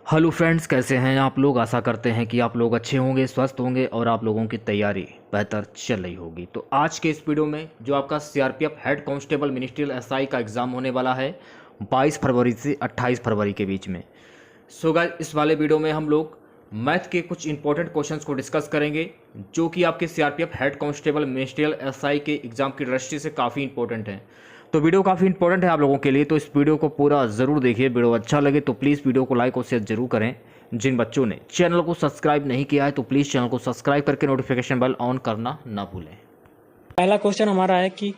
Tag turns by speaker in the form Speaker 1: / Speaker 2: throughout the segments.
Speaker 1: Hello friends, कैसे हैं आप लोग। आशा करते हैं कि आप लोग अच्छे होंगे, स्वस्थ होंगे और आप लोगों की तैयारी बेहतर चल रही होगी। तो आज के इस वीडियो में जो आपका CRPF head constable ministerial SI का एग्ज़ाम होने वाला है 22 फरवरी से 28 फरवरी के बीच में। सो गाइस, इस वाले वीडियो में हम लोग मैथ के कुछ इंपॉर्टेंट क्वेश्चंस को डिस्कस करेंगे जो कि आपके CRPF head constable ministerial SI के एग्ज़ाम की दृष्टि से काफ़ी इंपॉर्टेंट है। तो वीडियो काफ़ी इंपॉर्टेंट है आप लोगों के लिए, तो इस वीडियो को पूरा ज़रूर देखिए। वीडियो अच्छा लगे तो प्लीज़ वीडियो को लाइक और शेयर जरूर करें। जिन बच्चों ने चैनल को सब्सक्राइब नहीं किया है तो प्लीज़ चैनल को सब्सक्राइब करके नोटिफिकेशन बेल ऑन करना ना भूलें।
Speaker 2: पहला क्वेश्चन हमारा है कि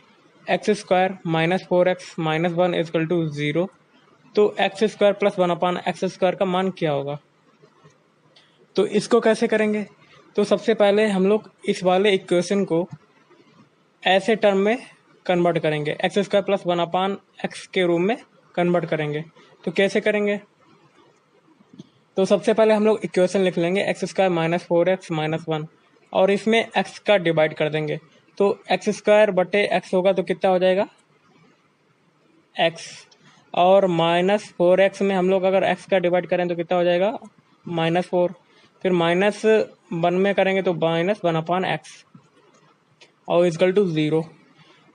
Speaker 2: x square minus 4x minus 1 equal to 0। तो x square plus 1 upon x square का मान क्या होगा। तो इसको कैसे करेंगे। तो सबसे पहले हम लोग इस वाले इक्वेशन को ऐसे टर्म में कन्वर्ट करेंगे, x square plus 1 upon x के रूप में कन्वर्ट करेंगे। तो कैसे करेंगे। तो सबसे पहले हम लोग इक्वेशन लिख लेंगे x square minus 4x minus 1 और इसमें एक्स का डिवाइड कर देंगे। तो एक्स स्क्वायर बटे एक्स होगा तो कितना हो जाएगा एक्स, और माइनस 4x में हम लोग अगर एक्स का डिवाइड करें तो कितना हो जाएगा -4। फिर माइनस 1 में करेंगे तो -1 अपान एक्स और इजकल टू 0।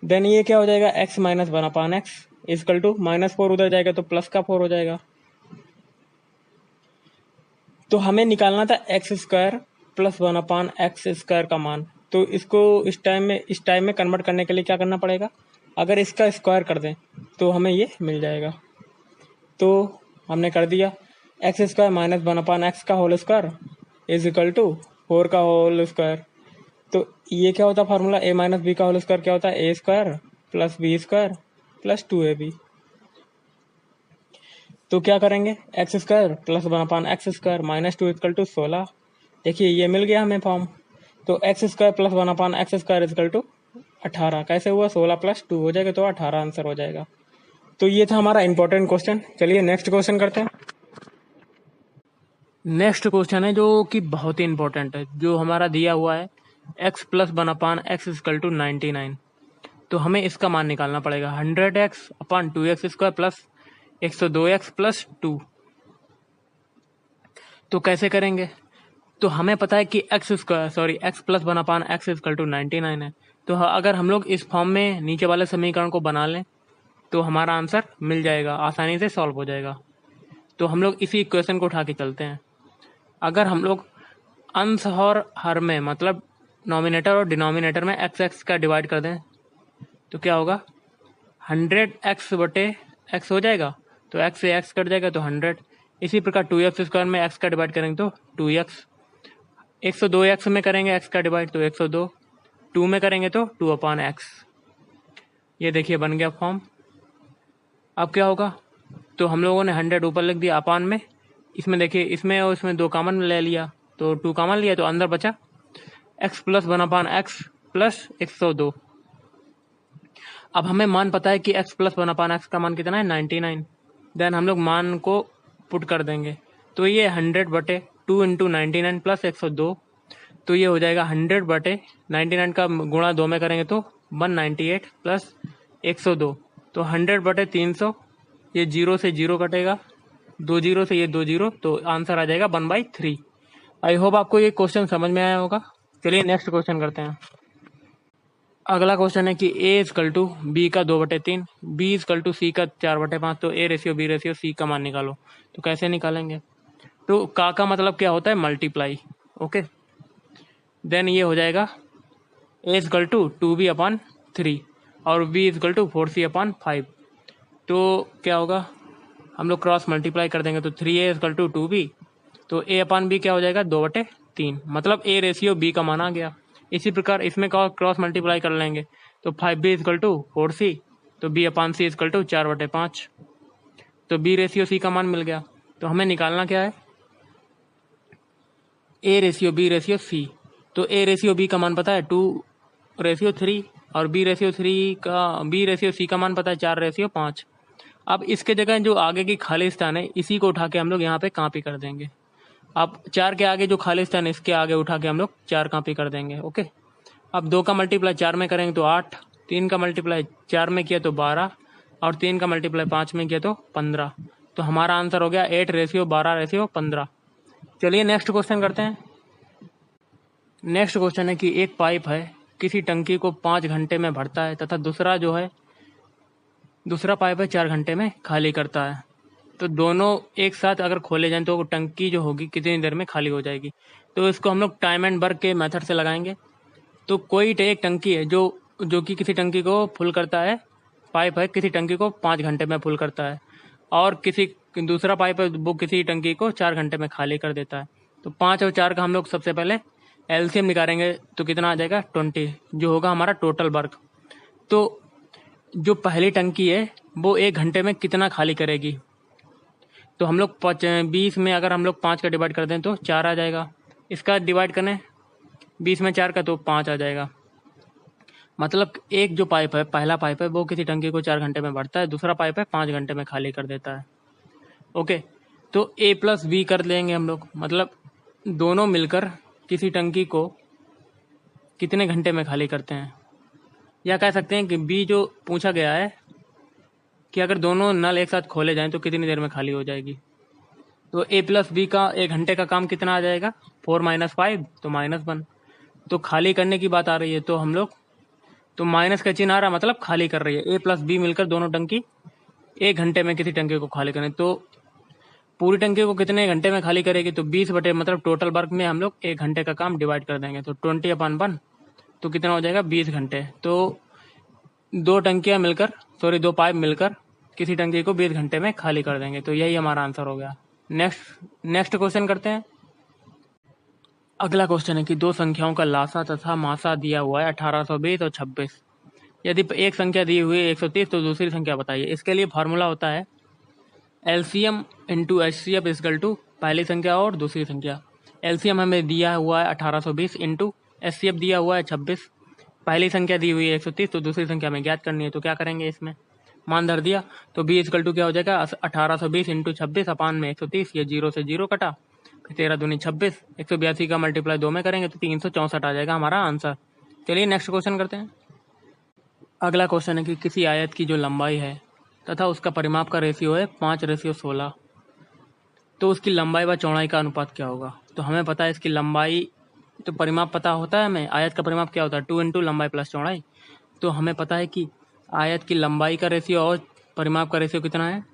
Speaker 2: देन ये क्या हो जाएगा x minus 1 upon x equal to -4, उधर जाएगा तो प्लस का 4 हो जाएगा। तो हमें निकालना था x square plus 1 upon x square का मान। तो इसको इस टाइम में कन्वर्ट करने के लिए क्या करना पड़ेगा, अगर इसका स्क्वायर कर दें तो हमें ये मिल जाएगा। तो हमने कर दिया x square minus 1 upon x का whole square is equal to 4 का होल स्क्वायर। तो ये क्या होता है फार्मूला, ए माइनस बी का होल स्क्वायर क्या होता है a square plus b square plus 2ab। तो क्या करेंगे x square plus 1 upon x square minus 2 equal to 16। देखिए ये मिल गया हमें फॉर्म। तो x square plus 1 upon x square equal to 18। कैसे हुआ 16 प्लस 2 हो जाएगा तो 18 आंसर हो जाएगा। तो ये था हमारा इंपॉर्टेंट क्वेश्चन। चलिए नेक्स्ट क्वेश्चन करते हैं। नेक्स्ट क्वेश्चन है जो कि बहुत ही इंपॉर्टेंट है, जो हमारा दिया हुआ है x plus 1 upon x equal to 99। तो हमें इसका मान निकालना पड़ेगा 100x अपान 2x square plus 102x plus 2। तो कैसे करेंगे। तो हमें पता है कि x plus 1 upon x equal to 99 है। तो अगर हम लोग इस फॉर्म में नीचे वाले समीकरण को बना लें तो हमारा आंसर मिल जाएगा, आसानी से सॉल्व हो जाएगा। तो हम लोग इसी इक्वेशन को उठा के चलते हैं। अगर हम लोग अंश और हर में मतलब नॉमिनेटर और डिनोमिनेटर में एक्स का डिवाइड कर दें तो क्या होगा 100x बटे एक्स हो जाएगा। तो x से x कट जाएगा तो 100। इसी प्रकार 2x स्क्वायर में x का डिवाइड करेंगे तो 2x। 102x में करेंगे x का डिवाइड तो 102। 2 में करेंगे तो 2 अपान एक्स। ये देखिए बन गया फॉर्म। अब क्या होगा, तो हम लोगों ने 100 ऊपर लिख दिया अपान में, इसमें देखिए इसमें और इसमें 2 कॉमन ले लिया तो 2 कॉमन लिया तो अंदर बचा x plus 1 upon x plus 102। अब हमें मान पता है कि x प्लस 1 अपान एक्स का मान कितना है 99। देन हम लोग मान को पुट कर देंगे तो ये 100 बटे 2 इंटू 99 प्लस 102। तो ये हो जाएगा 100 बटे 99 का गुणा 2 में करेंगे तो 198 प्लस 102। तो 100 बटे 300, ये 0 से 0 कटेगा, 2 0 से ये 2 0, तो आंसर आ जाएगा 1/3। आई होप आपको ये क्वेश्चन समझ में आया होगा। चलिए नेक्स्ट क्वेश्चन करते हैं। अगला क्वेश्चन है कि a इजकल टू बी का 2/3, b इजकल टू सी का 4/5। तो a ratio b ratio c का मान निकालो। तो कैसे निकालेंगे। तो का मतलब क्या होता है मल्टीप्लाई। ओके, देन ये हो जाएगा a इजकल टू 2b अपान 3 और b इजकल टू 4c अपान 5। तो क्या होगा, हम लोग क्रॉस मल्टीप्लाई कर देंगे तो 3a इजकल टू 2b। तो a अपान b क्या हो जाएगा 2/3, मतलब a रेशियो b का मान आ गया। इसी प्रकार इसमें क्रॉस मल्टीप्लाई कर लेंगे तो 5b इजकल टू 4c, तो b upon c equal to 4/5। तो b रेशियो c का मान मिल गया। तो हमें निकालना क्या है a ratio b ratio c। तो a रेशियो b का मान पता है 2/3 और b रेशियो c का मान पता है 4/5। अब इसके जगह जो आगे की खाली स्थान है इसी को उठा के हम लोग यहाँ पे कॉपी कर देंगे। अब 4 के आगे जो खाली स्थान है इसके आगे उठा के हम लोग 4 कॉपी कर देंगे। ओके, अब 2 का मल्टीप्लाई 4 में करेंगे तो 8, 3 का मल्टीप्लाई 4 में किया तो 12 और 3 का मल्टीप्लाई 5 में किया तो 15। तो हमारा आंसर हो गया 8:12:15। चलिए नेक्स्ट क्वेश्चन करते हैं। नेक्स्ट क्वेश्चन है कि एक पाइप है, किसी टंकी को 5 घंटे में भरता है तथा दूसरा पाइप है 4 घंटे में खाली करता है। तो दोनों एक साथ अगर खोले जाएं तो टंकी जो होगी कितनी देर में खाली हो जाएगी। तो इसको हम लोग टाइम एंड वर्क के मेथड से लगाएंगे। तो कोई एक टंकी है जो कि किसी टंकी को फुल करता है, पाइप है किसी टंकी को 5 घंटे में फुल करता है, और किसी दूसरा पाइप है वो किसी टंकी को 4 घंटे में खाली कर देता है। तो 5 और 4 का हम लोग सबसे पहले एलसीएम निकालेंगे तो कितना आ जाएगा 20, जो होगा हमारा टोटल वर्क। तो जो पहली टंकी है वो 1 घंटे में कितना खाली करेगी। तो हम लोग 20 में अगर हम लोग 5 का डिवाइड कर दें तो 4 आ जाएगा। इसका डिवाइड करें 20 में 4 का तो 5 आ जाएगा। मतलब एक जो पाइप है, पहला पाइप है वो किसी टंकी को 4 घंटे में भरता है, दूसरा पाइप है 5 घंटे में खाली कर देता है। ओके, तो ए प्लस बी कर लेंगे हम लोग। मतलब दोनों मिलकर किसी टंकी को कितने घंटे में खाली करते हैं, या कह सकते हैं कि बी जो पूछा गया है कि अगर दोनों नल एक साथ खोले जाएं तो कितनी देर में खाली हो जाएगी। तो ए प्लस बी का 1 घंटे का काम कितना आ जाएगा 4 - 5 तो -1। तो खाली करने की बात आ रही है तो हम लोग तो माइनस का चिन्ह आ रहा, मतलब खाली कर रही है। ए प्लस बी मिलकर दोनों टंकी 1 घंटे में किसी टंकी को खाली करें तो पूरी टंकी को कितने घंटे में खाली करेगी। तो 20 बटे मतलब टोटल वर्क में हम लोग 1 घंटे का काम डिवाइड कर देंगे। तो 20/1 तो कितना हो जाएगा 20 घंटे। तो दो पाइप मिलकर किसी टंकी को 20 घंटे में खाली कर देंगे। तो यही हमारा आंसर हो गया। नेक्स्ट क्वेश्चन करते हैं। अगला क्वेश्चन है कि दो संख्याओं का लासा तथा मासा दिया हुआ है 1820 और 26। यदि एक संख्या दी हुई है 130 तो दूसरी संख्या बताइए। इसके लिए फार्मूला होता है LCM into HCF equal to पहली संख्या और दूसरी संख्या। एलसीएम हमें दिया हुआ है 1820 इंटू एचसीएफ दिया हुआ है 26। पहली संख्या दी हुई है 130 तो दूसरी संख्या हमें ज्ञात करनी है। तो क्या करेंगे, इसमें मान धर दिया तो बी इक्वल टू क्या हो जाएगा 1820 इंटू 26 अपान में 130। ये 0 से 0 कटा, फिर 13 दूनी 26, 182 का मल्टीप्लाई 2 में करेंगे तो 364 आ जाएगा हमारा आंसर। चलिए नेक्स्ट क्वेश्चन करते हैं। अगला क्वेश्चन है कि किसी आयत की जो लंबाई है तथा उसका परिमाप का रेशियो है 5:16, तो उसकी लंबाई व चौड़ाई का अनुपात क्या होगा। तो हमें पता है इसकी लंबाई, तो परिमाप पता होता है हमें, आयत का परिमाप क्या होता है 2 इंटू लंबाई प्लस चौड़ाई। तो हमें पता है कि आयत की लंबाई का रेशियो और परिमाप का रेशियो कितना है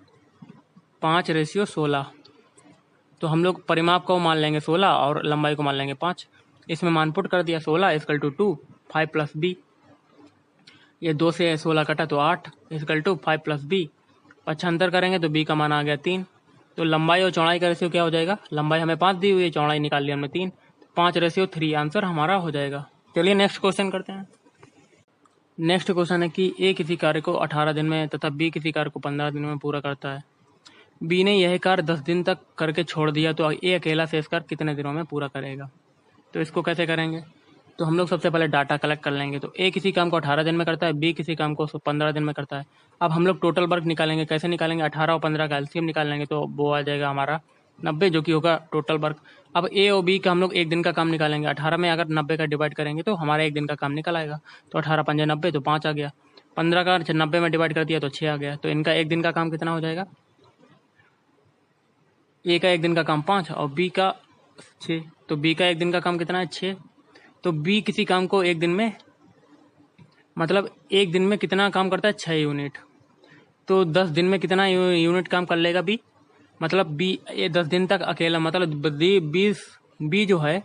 Speaker 2: 5:16। तो हम लोग परिमाप को मान लेंगे 16 और लंबाई को मान लेंगे 5। इसमें मान पुट कर दिया 16 इक्वल टू 2 5 प्लस बी। ये 2 से 16 कटा तो 8 इक्वल टू 5 प्लस बी। पक्षांतर करेंगे तो बी का मान आ गया 3। तो लंबाई और चौड़ाई का रेशियो क्या हो जाएगा, लंबाई हमें 5 दी हुई है, चौड़ाई निकाल लिया हमने 3, 5:3 आंसर हमारा हो जाएगा। चलिए नेक्स्ट क्वेश्चन करते हैं। नेक्स्ट क्वेश्चन है कि ए किसी कार्य को 18 दिन में तथा बी किसी कार्य को 15 दिन में पूरा करता है। बी ने यह कार्य 10 दिन तक करके छोड़ दिया तो ए अकेला शेष कार्य कितने दिनों में पूरा करेगा। तो इसको कैसे करेंगे, तो हम लोग सबसे पहले डाटा कलेक्ट कर लेंगे। तो ए किसी काम को 18 दिन में करता है, बी किसी काम को 15 दिन में करता है। अब हम लोग टोटल वर्क निकालेंगे। कैसे निकालेंगे, 18 और 15 का एलसीएम निकाल लेंगे तो वो आ जाएगा हमारा 90, जो कि होगा टोटल वर्क। अब ए और बी का हम लोग 1 दिन का काम निकालेंगे। 18 में अगर 90 का डिवाइड करेंगे तो हमारा 1 दिन का काम निकल आएगा। तो 18 पंजे 90 तो 5 आ गया। 15 का 90 में डिवाइड कर दिया तो 6 आ गया। तो इनका 1 दिन का काम कितना हो जाएगा, ए का 1 दिन का काम 5 और बी का 6। तो बी का 1 दिन का काम कितना है 6। तो बी किसी काम को 1 दिन में, मतलब 1 दिन में कितना काम करता है 6 यूनिट। तो 10 दिन में कितना यूनिट काम कर लेगा बी, मतलब बी ये 10 दिन तक अकेला, मतलब बी जो है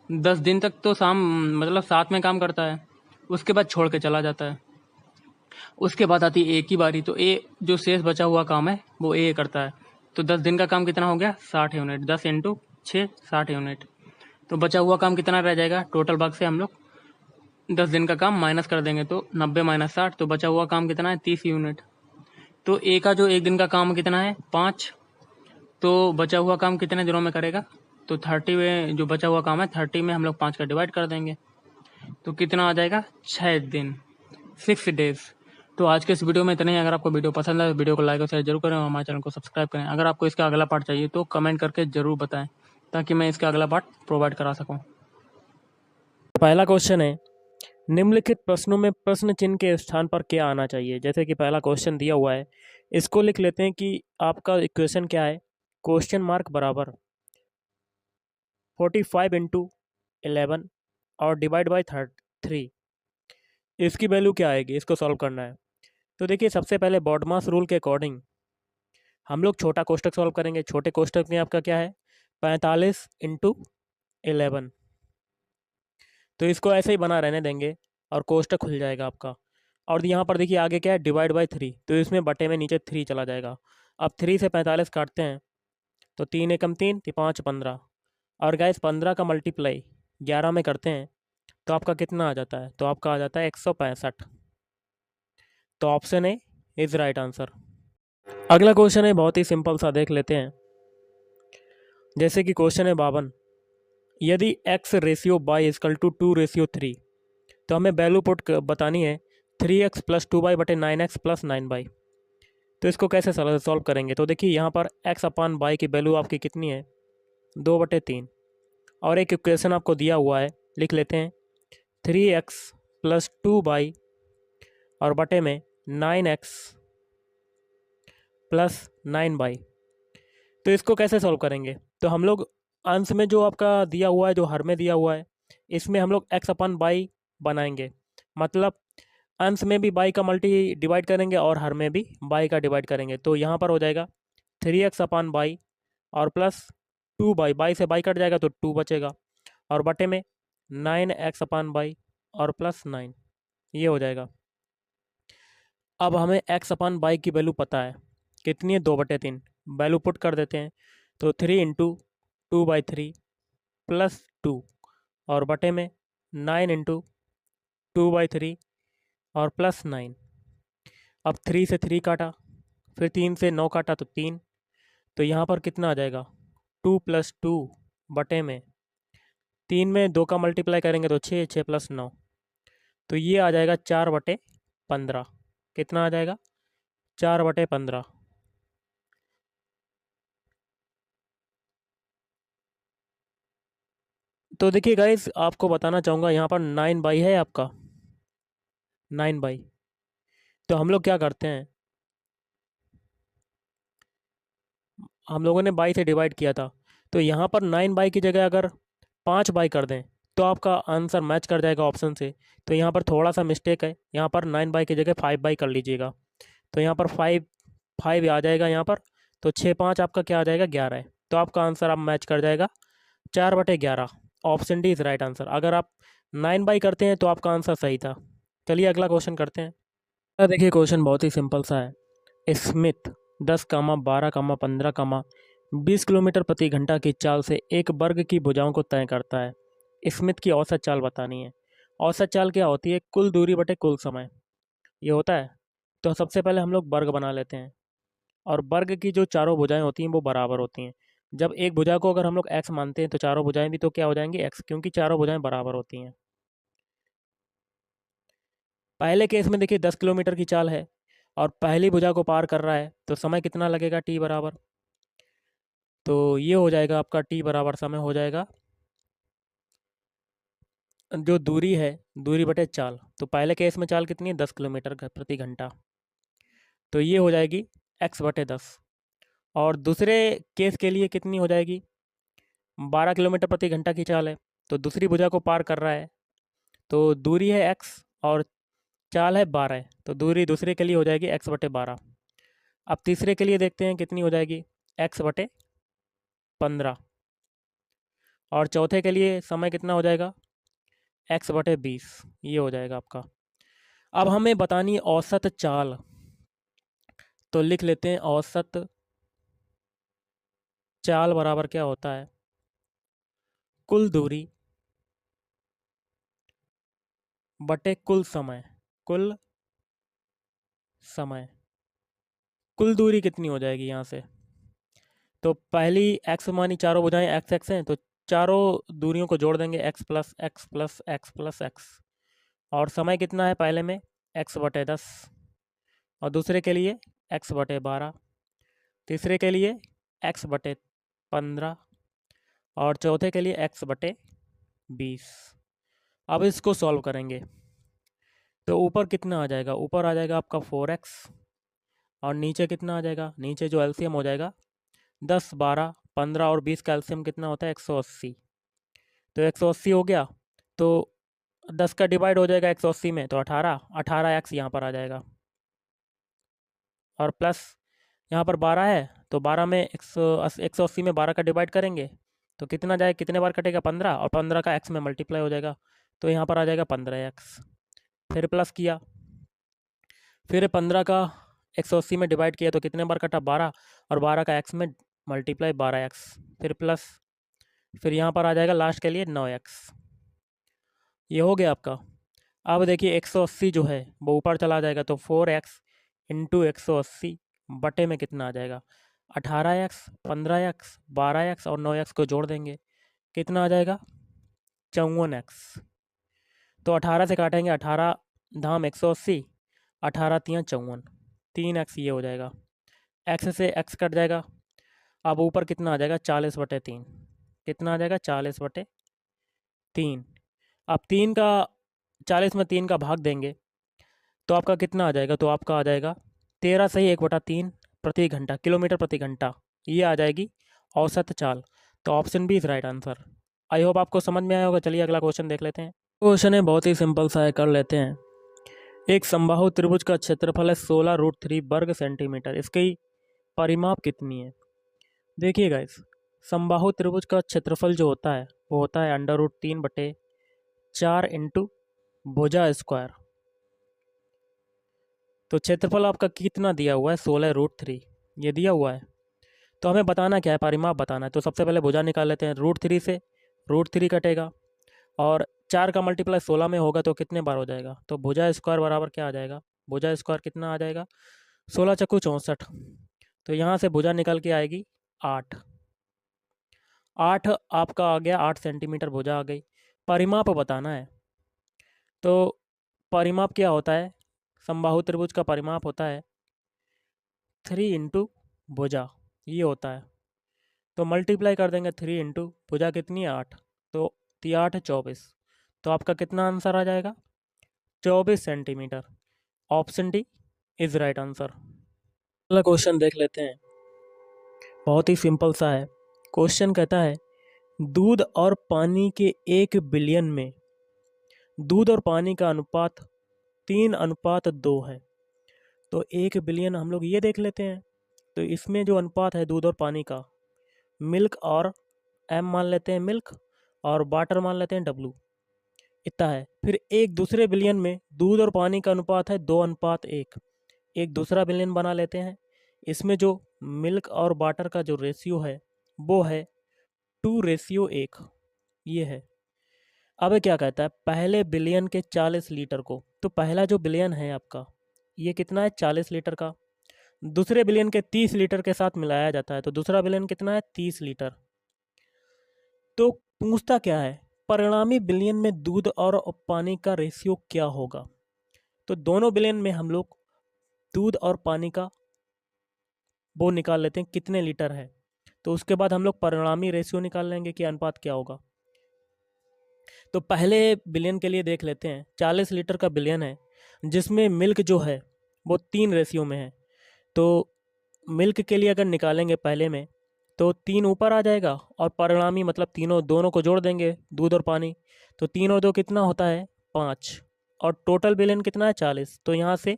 Speaker 2: 10 दिन तक तो मतलब साथ में काम करता है, उसके बाद छोड़ के चला जाता है। उसके बाद आती है ए की बारी। तो ए जो शेष बचा हुआ काम है वो ए करता है। तो 10 दिन का काम कितना हो गया 60 यूनिट, 10 इंटू 6 60 यूनिट। तो बचा हुआ काम कितना रह जाएगा, टोटल वर्क से हम लोग 10 दिन का काम माइनस कर देंगे तो 90 - 60, तो बचा हुआ काम कितना है 30 यूनिट। तो ए का जो 1 दिन का काम कितना है 5, तो बचा हुआ काम कितने दिनों में करेगा, तो 30 में जो बचा हुआ काम है 30 में हम लोग 5 का डिवाइड कर देंगे तो कितना आ जाएगा 6 दिन, 6 डेज। तो आज के इस वीडियो में इतना ही। अगर आपको वीडियो पसंद है तो वीडियो को लाइक और शेयर जरूर करें और हमारे चैनल को सब्सक्राइब करें। अगर आपको इसका अगला पार्ट चाहिए तो कमेंट करके जरूर बताएं ताकि मैं इसका अगला पार्ट प्रोवाइड करा सकूं।
Speaker 3: पहला क्वेश्चन है निम्नलिखित प्रश्नों में प्रश्न चिन्ह के स्थान पर क्या आना चाहिए। जैसे कि पहला क्वेश्चन दिया हुआ है, इसको लिख लेते हैं कि आपका इक्वेशन क्या है। क्वेश्चन मार्क बराबर 45 इंटू 11 और डिवाइड बाई 3, इसकी वैल्यू क्या आएगी, इसको सॉल्व करना है। तो देखिए, सबसे पहले बॉडमास रूल के अकॉर्डिंग हम लोग छोटा कोष्टक सॉल्व करेंगे। छोटे कोष्टक में आपका क्या है, 45 इंटू 11। तो इसको ऐसे ही बना रहने देंगे और कोष्टक खुल जाएगा आपका। और यहाँ पर देखिए आगे क्या है, डिवाइड बाई 3, तो इसमें बटे में नीचे 3 चला जाएगा। अब 3 से 45 काटते हैं तो 3 एकम 3, 5 15, और गाइस 15 का मल्टीप्लाई 11 में करते हैं तो आपका कितना आ जाता है, तो आपका आ जाता है 165। तो option A is right answer. अगला क्वेश्चन है बहुत ही सिंपल सा, देख लेते हैं। जैसे कि क्वेश्चन है 52, यदि x ratio y equal to 2:3, तो हमें वैल्यू पुट बतानी है 3x प्लस 2y बटे 9x प्लस 9y। तो इसको कैसे सॉल्व करेंगे। तो देखिए यहाँ पर x अपान बाई की वैल्यू आपकी कितनी है, 2/3, और एक इक्वेशन आपको दिया हुआ है, लिख लेते हैं 3x प्लस 2y और बटे में 9x प्लस 9y। तो इसको कैसे सॉल्व करेंगे। तो हम लोग अंश में जो आपका दिया हुआ है, जो हर में दिया हुआ है, इसमें हम लोग x अपन बाई बनाएंगे। मतलब अंश में भी बाई का मल्टी डिवाइड करेंगे और हर में भी बाई का डिवाइड करेंगे। तो यहाँ पर हो जाएगा 3x अपान बाई और प्लस 2 बाई से बाई कट जाएगा तो 2 बचेगा, और बटे में 9x अपान बाई और प्लस 9, ये हो जाएगा। अब हमें x अपान बाई की वैल्यू पता है कितनी है, 2/3। वैल्यू पुट कर देते हैं तो 3 इंटू 2/3 प्लस 2 और बटे में 9 इंटू 2/3 और प्लस 9। अब 3 से 3 काटा, फिर 3 से 9 काटा तो 3, तो यहाँ पर कितना आ जाएगा, 2 प्लस 2 बटे में 3 में 2 का मल्टीप्लाई करेंगे तो 6, 6 प्लस 9, तो ये आ जाएगा 4/15। कितना आ जाएगा, 4/15। तो देखिए गाइस, आपको बताना चाहूँगा यहाँ पर 9 बाई है आपका, 9 बाई। तो हम लोग क्या करते हैं, हम लोगों ने बाई से डिवाइड किया था, तो यहाँ पर 9 बाई की जगह अगर 5 बाई कर दें तो आपका आंसर मैच कर जाएगा ऑप्शन से। तो यहाँ पर थोड़ा सा मिस्टेक है, यहाँ पर 9 बाई की जगह 5 बाई कर लीजिएगा। तो यहाँ पर 5 आ जाएगा यहाँ पर, तो 6×5 आपका क्या आ जाएगा, 11 है। तो आपका आंसर अब मैच कर जाएगा 4/11। Option D is right answer. अगर आप 9 बाई करते हैं तो आपका आंसर सही था। चलिए अगला क्वेश्चन करते हैं। देखिए क्वेश्चन बहुत ही सिंपल सा है। स्मिथ 10, 12, 15, 20 किलोमीटर प्रति घंटा की चाल से एक वर्ग की भुजाओं को तय करता है। स्मिथ की औसत चाल बतानी है। औसत चाल क्या होती है, कुल दूरी बटे कुल समय, ये होता है। तो सबसे पहले हम लोग वर्ग बना लेते हैं, और वर्ग की जो चारों भुजाएं होती हैं वो बराबर होती हैं। जब एक भुजा को अगर हम लोग x मानते हैं तो चारों भुजाएं भी तो क्या हो जाएंगी, x, क्योंकि चारों भुजाएं बराबर होती हैं। पहले केस में देखिए 10 किलोमीटर की चाल है और पहली भुजा को पार कर रहा है, तो समय कितना लगेगा, t बराबर, तो ये हो जाएगा आपका t बराबर समय हो जाएगा जो दूरी है, दूरी बटे चाल। तो पहले केस में चाल कितनी है, 10 किलोमीटर प्रति घंटा, तो ये हो जाएगी x/10। और दूसरे केस के लिए कितनी हो जाएगी, 12 किलोमीटर प्रति घंटा की चाल है, तो दूसरी भुजा को पार कर रहा है, तो दूरी है x और चाल है 12, तो दूरी दूसरे के लिए हो जाएगी x/12। अब तीसरे के लिए देखते हैं कितनी हो जाएगी, x/15, और चौथे के लिए समय कितना हो जाएगा, x/20, ये हो जाएगा आपका। अब हमें बतानी है औसत चाल, तो लिख लेते हैं औसत चाल बराबर क्या होता है, कुल दूरी बटे कुल समय। कुल समय, कुल दूरी कितनी हो जाएगी यहाँ से, तो पहली x मानी चारों भुजाएं x हैं, तो चारों दूरियों को जोड़ देंगे, x plus x plus x plus x, और समय कितना है पहले में, x/10, और दूसरे के लिए x/12, तीसरे के लिए x/15, और चौथे के लिए x/20। अब इसको सॉल्व करेंगे। तो ऊपर कितना आ जाएगा, ऊपर आ जाएगा आपका 4x, और नीचे कितना आ जाएगा, नीचे जो एलसीएम हो जाएगा 10, 12, 15 और 20 का एलसीएम कितना होता है 180। तो 180 हो गया, तो 10 का डिवाइड हो जाएगा 180 में, तो 18x यहाँ पर आ जाएगा, और प्लस यहाँ पर 12 है, तो 12 में 180 में 12 का डिवाइड करेंगे तो कितना जाए, कितने बार कटेगा 15, और 15 का x में मल्टीप्लाई हो जाएगा, तो यहाँ पर आ जाएगा 15x। फिर प्लस किया, फिर 15 का 180 में डिवाइड किया तो कितने बार कटा 12, और 12 का x में मल्टीप्लाई 12x, फिर प्लस, फिर यहाँ पर आ जाएगा लास्ट के लिए 9x। ये हो गया आपका। अब देखिए 180 जो है वो ऊपर चला जाएगा, तो 4x इंटू 180 बटे में कितना आ जाएगा 18x, 15x, 12x और 9x को जोड़ देंगे, कितना आ जाएगा 54x। तो 18 से काटेंगे, 18 धाम 180, 18 तियाँ 54, 3x ये हो जाएगा, x से x कट जाएगा। अब ऊपर कितना आ जाएगा 40/3, कितना आ जाएगा 40/3। अब 3 का 40 में 3 का भाग देंगे तो आपका कितना आ जाएगा, तो आपका आ जाएगा 13 सही 1/3 प्रति घंटा, किलोमीटर प्रति घंटा, ये आ जाएगी औसत चाल। तो option B is right answer. I hope आपको समझ में आया होगा। चलिए अगला क्वेश्चन देख लेते हैं। क्वेश्चन है बहुत ही सिंपल सा है, कर लेते हैं। एक समबाहु त्रिभुज का क्षेत्रफल है 16√3 वर्ग सेंटीमीटर, इसकी परिमाप कितनी है। देखिए गाइस, समबाहु त्रिभुज का क्षेत्रफल जो होता है वो होता है √3/4 इंटू भुजा स्क्वायर। तो क्षेत्रफल आपका कितना दिया हुआ है 16√3, ये दिया हुआ है। तो हमें बताना क्या है, परिमाप बताना है। तो सबसे पहले भुजा निकाल लेते हैं, √3 से √3 कटेगा, और 4 का मल्टीप्लाई 16 में होगा तो कितने बार हो जाएगा, तो भुजा स्क्वायर बराबर क्या आ जाएगा, भुजा स्क्वायर कितना आ जाएगा 16 चक्कू 64। तो यहाँ से भुजा निकल के आएगी 8, 8 आपका आ गया, 8 सेंटीमीटर भुजा आ गई। परिमाप बताना है, तो परिमाप क्या होता है, समबाहु त्रिभुज का परिमाप होता है 3 इंटू भुजा, ये होता है। तो मल्टीप्लाई कर देंगे 3 इंटू भुजा कितनी है 8, तो 8 24, तो आपका कितना आंसर आ जाएगा 24 centimetre. Option D is right answer. अगला क्वेश्चन देख लेते हैं, बहुत ही सिंपल सा है। क्वेश्चन कहता है दूध और पानी के 1 बिलियन में दूध और पानी का अनुपात 3:2 है। तो 1 बिलियन हम लोग ये देख लेते हैं, तो इसमें जो अनुपात है दूध और पानी का, मिल्क और एम मान लेते हैं मिल्क, और वाटर मान लेते हैं W, इतना है। फिर एक दूसरे बिलियन में दूध और पानी का अनुपात है 2:1, एक दूसरा बिलियन बना लेते हैं। इसमें जो मिल्क और वाटर का जो रेशियो है वो है 2:1, ये है। अब क्या कहता है, पहले बिलियन के 40 लीटर को, तो पहला जो बिलियन है आपका ये कितना है 40 लीटर का, दूसरे बिलियन के 30 लीटर के साथ मिलाया जाता है, तो दूसरा बिलियन कितना है 30 लीटर। तो पूछता क्या है, परिणामी बिलियन में दूध और पानी का रेशियो क्या होगा। तो दोनों बिलियन में हम लोग दूध और पानी का वो निकाल लेते हैं कितने लीटर है, तो उसके बाद हम लोग परिणामी रेशियो निकाल लेंगे कि अनुपात क्या होगा। तो पहले बिलियन के लिए देख लेते हैं, 40 लीटर का बिलियन है जिसमें मिल्क जो है वो 3 रेशियो में है। तो मिल्क के लिए अगर निकालेंगे पहले में तो 3 ऊपर आ जाएगा, और परिणामी मतलब तीनों दोनों को जोड़ देंगे दूध और पानी, तो 3 और 2 कितना होता है 5, और टोटल बिलियन कितना है 40। तो यहाँ से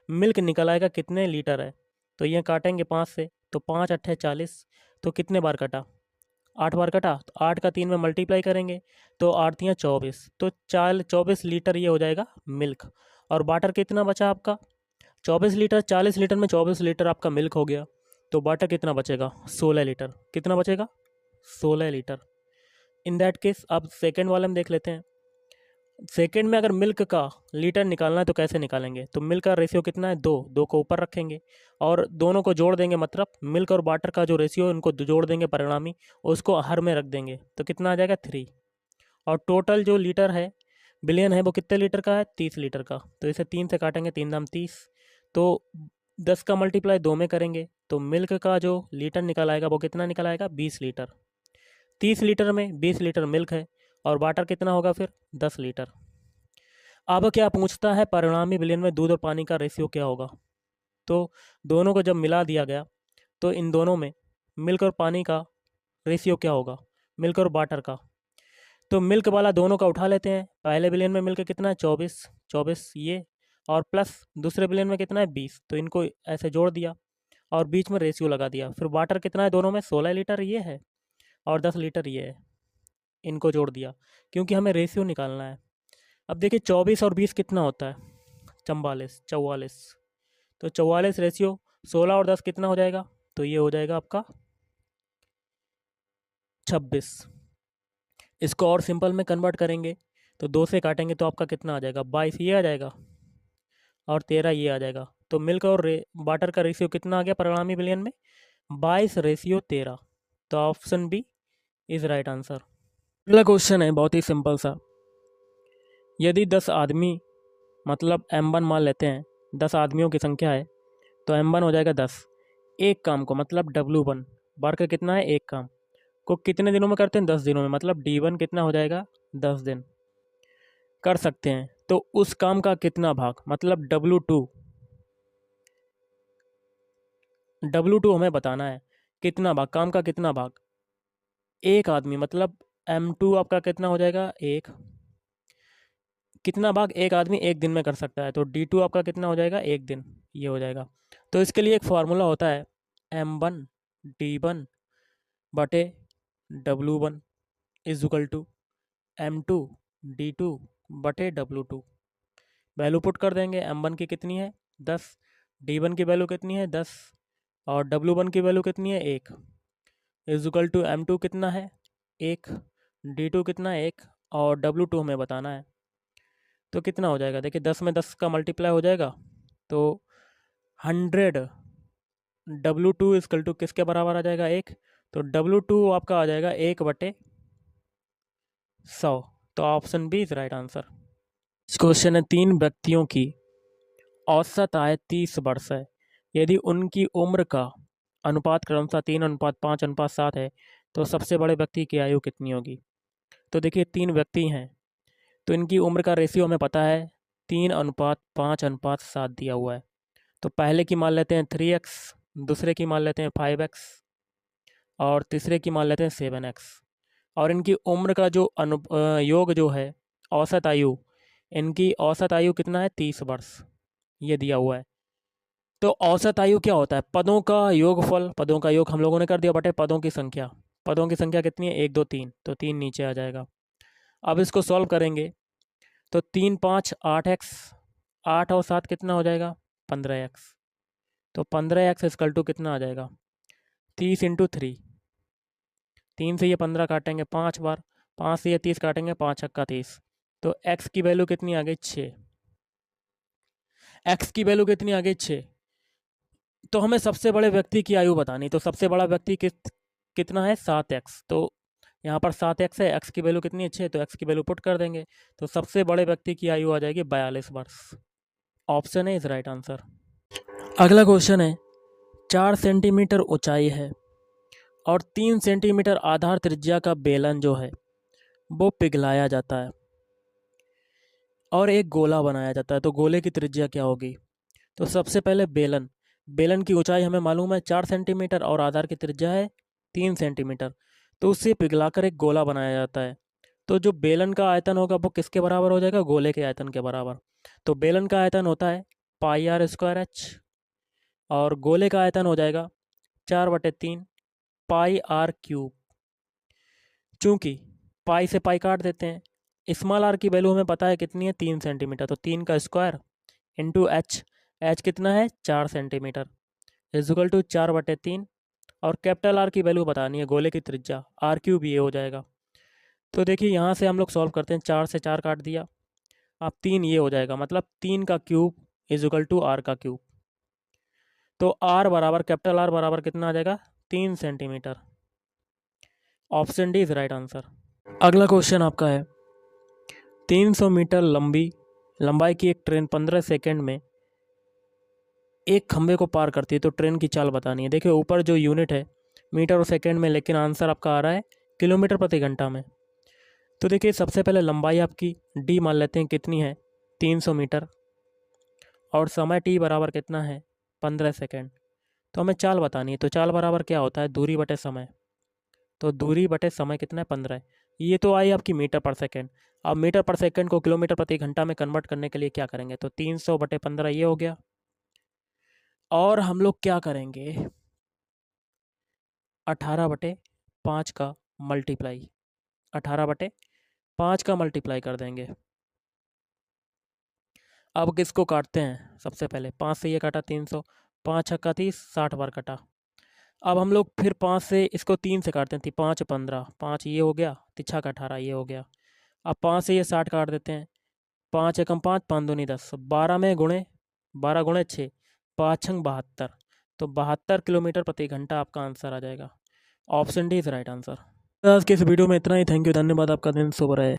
Speaker 3: मिल्क निकल आएगा कितने लीटर है, तो ये काटेंगे 5 से, तो 5 8 40, तो कितने बार कटा 8 बार कटा, तो 8 का 3 में मल्टीप्लाई करेंगे तो 8 तियाँ 24, तो 24 लीटर ये हो जाएगा मिल्क। और वाटर कितना बचा आपका 24 लीटर, 40 लीटर में 24 लीटर आपका मिल्क हो गया, तो वाटर कितना बचेगा 16 लीटर, कितना बचेगा 16 लीटर। इन दैट केस अब सेकेंड वाले में देख लेते हैं। सेकेंड में अगर मिल्क का लीटर निकालना है तो कैसे निकालेंगे, तो मिल्क का रेशियो कितना है 2, 2 को ऊपर रखेंगे और दोनों को जोड़ देंगे, मतलब मिल्क और वाटर का जो रेशियो है उनको जोड़ देंगे परिणामी, उसको हर में रख देंगे, तो कितना आ जाएगा 3। और टोटल जो लीटर है बिलियन है वो कितने लीटर का है 30 लीटर का, तो इसे 3 से काटेंगे, 3 दाम 30, तो 10 का मल्टीप्लाई 2 में करेंगे तो मिल्क का जो लीटर निकल आएगा वो कितना निकल आएगा 20 लीटर। 30 लीटर में 20 लीटर मिल्क है, और वाटर कितना होगा फिर 10 लीटर। अब क्या पूछता है, परिणामी विलयन में दूध और पानी का रेशियो क्या होगा। तो दोनों को जब मिला दिया गया तो इन दोनों में मिल्क और पानी का रेशियो क्या होगा, मिल्क और वाटर का। तो मिल्क वाला दोनों का उठा लेते हैं। पहले विलयन में मिल्क कितना है 24, 24 ये, और प्लस दूसरे विलयन में कितना है 20, तो इनको ऐसे जोड़ दिया और बीच में रेशियो लगा दिया। फिर वाटर कितना है दोनों में, 16 लीटर ये है और 10 लीटर ये है, इनको जोड़ दिया क्योंकि हमें रेशियो निकालना है। अब देखिए 24 और 20 कितना होता है, 44, 44। तो 44 रेशियो 16 और 10 कितना हो जाएगा, तो ये हो जाएगा आपका 26। इसको और सिंपल में कन्वर्ट करेंगे तो 2 से काटेंगे तो आपका कितना आ जाएगा, 22 ये आ जाएगा और 13 ये आ जाएगा। तो मिल्क और वाटर का रेशियो कितना आ गया परिणामी विलयन में, 22:13। तो option B is right answer. अगला क्वेश्चन है बहुत ही सिंपल सा। यदि 10 आदमी, मतलब m1 मान लेते हैं, 10 आदमियों की संख्या है तो m1 हो जाएगा 10। एक काम को मतलब W1 वर्क कितना है, एक काम को कितने दिनों में करते हैं, 10 दिनों में, मतलब D1 कितना हो जाएगा, 10 दिन कर सकते हैं। तो उस काम का कितना भाग, मतलब W2 हमें बताना है कितना भाग, काम का कितना भाग। एक आदमी मतलब M2 आपका कितना हो जाएगा, एक, कितना भाग एक आदमी एक दिन में कर सकता है, तो D2 आपका कितना हो जाएगा, एक दिन, ये हो जाएगा। तो इसके लिए एक फार्मूला होता है M1 D1 बटे W1 is equal to M2 D2 बटे W2। वैल्यू पुट कर देंगे। M1 की कितनी है 10, D1 की वैल्यू कितनी है 10 और W1 की वैल्यू कितनी है 1 इज इक्वल टू M2 कितना है 1, D2 कितना है 1 और W2 हमें बताना है। तो कितना हो जाएगा, देखिए 10 में 10 का मल्टीप्लाई हो जाएगा तो 100 W2 इजकल टू किसके बराबर आ जाएगा, 1। तो W2 आपका आ जाएगा 1/100। तो option B is right answer. Question है, 3 व्यक्तियों की औसत आय 30 वर्ष है। यदि उनकी उम्र का अनुपात क्रमशः 3:5:7 है तो सबसे बड़े व्यक्ति की आयु कितनी होगी। तो देखिए 3 व्यक्ति हैं तो इनकी उम्र का रेशियो हमें पता है 3:5:7 दिया हुआ है। तो पहले की मान लेते हैं 3x, दूसरे की मान लेते हैं 5x और तीसरे की मान लेते हैं 7x। और इनकी उम्र का जो योग जो है औसत आयु, इनकी औसत आयु कितना है 30 वर्ष, ये दिया हुआ है। तो औसत आयु क्या होता है, पदों का योगफल, पदों का योग हम लोगों ने कर दिया बटे पदों की संख्या। पदों की संख्या कितनी है 1 2 3, तो 3 नीचे आ जाएगा। अब इसको सॉल्व करेंगे तो 3 5 8x, 8 और 7 कितना हो जाएगा 15x। तो 15x इक्वल टू कितना आ जाएगा 30 × 3, 3 से ये 15 काटेंगे 5 बार, 5 से ये 30 काटेंगे 5 छक्का 30। तो x की वैल्यू कितनी आ गई 6, x की वैल्यू कितनी आ गई 6। तो हमें सबसे बड़े व्यक्ति की आयु बतानी, तो सबसे बड़ा व्यक्ति कितना है 7x। तो यहाँ पर 7x है, x की वैल्यू कितनी है 6, तो x की वैल्यू पुट कर देंगे तो सबसे बड़े व्यक्ति की आयु आ जाएगी 42 वर्ष। ऑप्शन है इज राइट आंसर। अगला क्वेश्चन है, 4 सेंटीमीटर ऊंचाई है और 3 सेंटीमीटर आधार त्रिज्या का बेलन जो है वो पिघलाया जाता है और एक गोला बनाया जाता है। तो गोले की त्रिज्या क्या होगी। तो सबसे पहले बेलन की ऊंचाई हमें मालूम है 4 सेंटीमीटर और आधार की त्रिज्या है 3 सेंटीमीटर। तो उससे पिघलाकर एक गोला बनाया जाता है। तो जो बेलन का आयतन होगा वो किसके बराबर हो जाएगा, गोले के आयतन के बराबर। तो बेलन का आयतन होता है πr² और गोले का आयतन हो जाएगा 4/3 πr³। चूँकि पाई से पाई काट देते हैं, स्मॉल आर की वैल्यू हमें पता है कितनी है 3 सेंटीमीटर, तो 3 का स्क्वायर इंटू एच कितना है 4 सेंटीमीटर इक्वल टू 4/3 और कैपिटल आर की वैल्यू बतानी है गोले की त्रिज्या r³ ये हो जाएगा। तो देखिए यहाँ से हम लोग सॉल्व करते हैं, 4 से 4 काट दिया, अब 3 ये हो जाएगा, मतलब 3 का क्यूब इक्वल टू r का क्यूब। तो r बराबर कैपिटल R बराबर कितना आ जाएगा 3 centimetre. Option D is right answer. अगला क्वेश्चन आपका है, 300 मीटर लंबाई की एक ट्रेन 15 सेकंड में एक खंबे को पार करती है, तो ट्रेन की चाल बतानी है। देखिए ऊपर जो यूनिट है मीटर और सेकंड में, लेकिन आंसर आपका आ रहा है किलोमीटर प्रति घंटा में। तो देखिए सबसे पहले लंबाई आपकी डी मान लेते हैं कितनी है 300 मीटर और समय t बराबर कितना है 15 सेकेंड। तो हमें चाल बतानी है, तो चाल बराबर क्या होता है दूरी बटे समय। तो दूरी बटे समय कितना है 15। ये तो आई आपकी मीटर पर सेकेंड। अब मीटर पर सेकेंड को किलोमीटर प्रति घंटा में कन्वर्ट करने के लिए क्या करेंगे, तो 300 बटे 15 ये हो गया। और हम लोग क्या करेंगे 18 बटे 5 का मल्टीप्लाई, 18 बटे 5 का मल्टीप्लाई कर देंगे। अब किसको काटते हैं, सबसे पहले 5 से ये काटा 300, 5 छक्का 30, 60 बार कटा। अब हम लोग फिर 5 से इसको 3 से काटते हैं, 5 15, 5 ये हो गया, तिछा का 18 ये हो गया। अब 5 से ये 60 काट देते हैं, 5 एकम 5, 5 दूनी 10, 12 में गुणे 12 गुणे 6, 5 छंग 72। तो 72 किलोमीटर प्रति घंटा आपका आंसर आ जाएगा। Option D is right answer. आज के इस वीडियो में इतना ही। थैंक यू, धन्यवाद, आपका दिन शुभ रहे।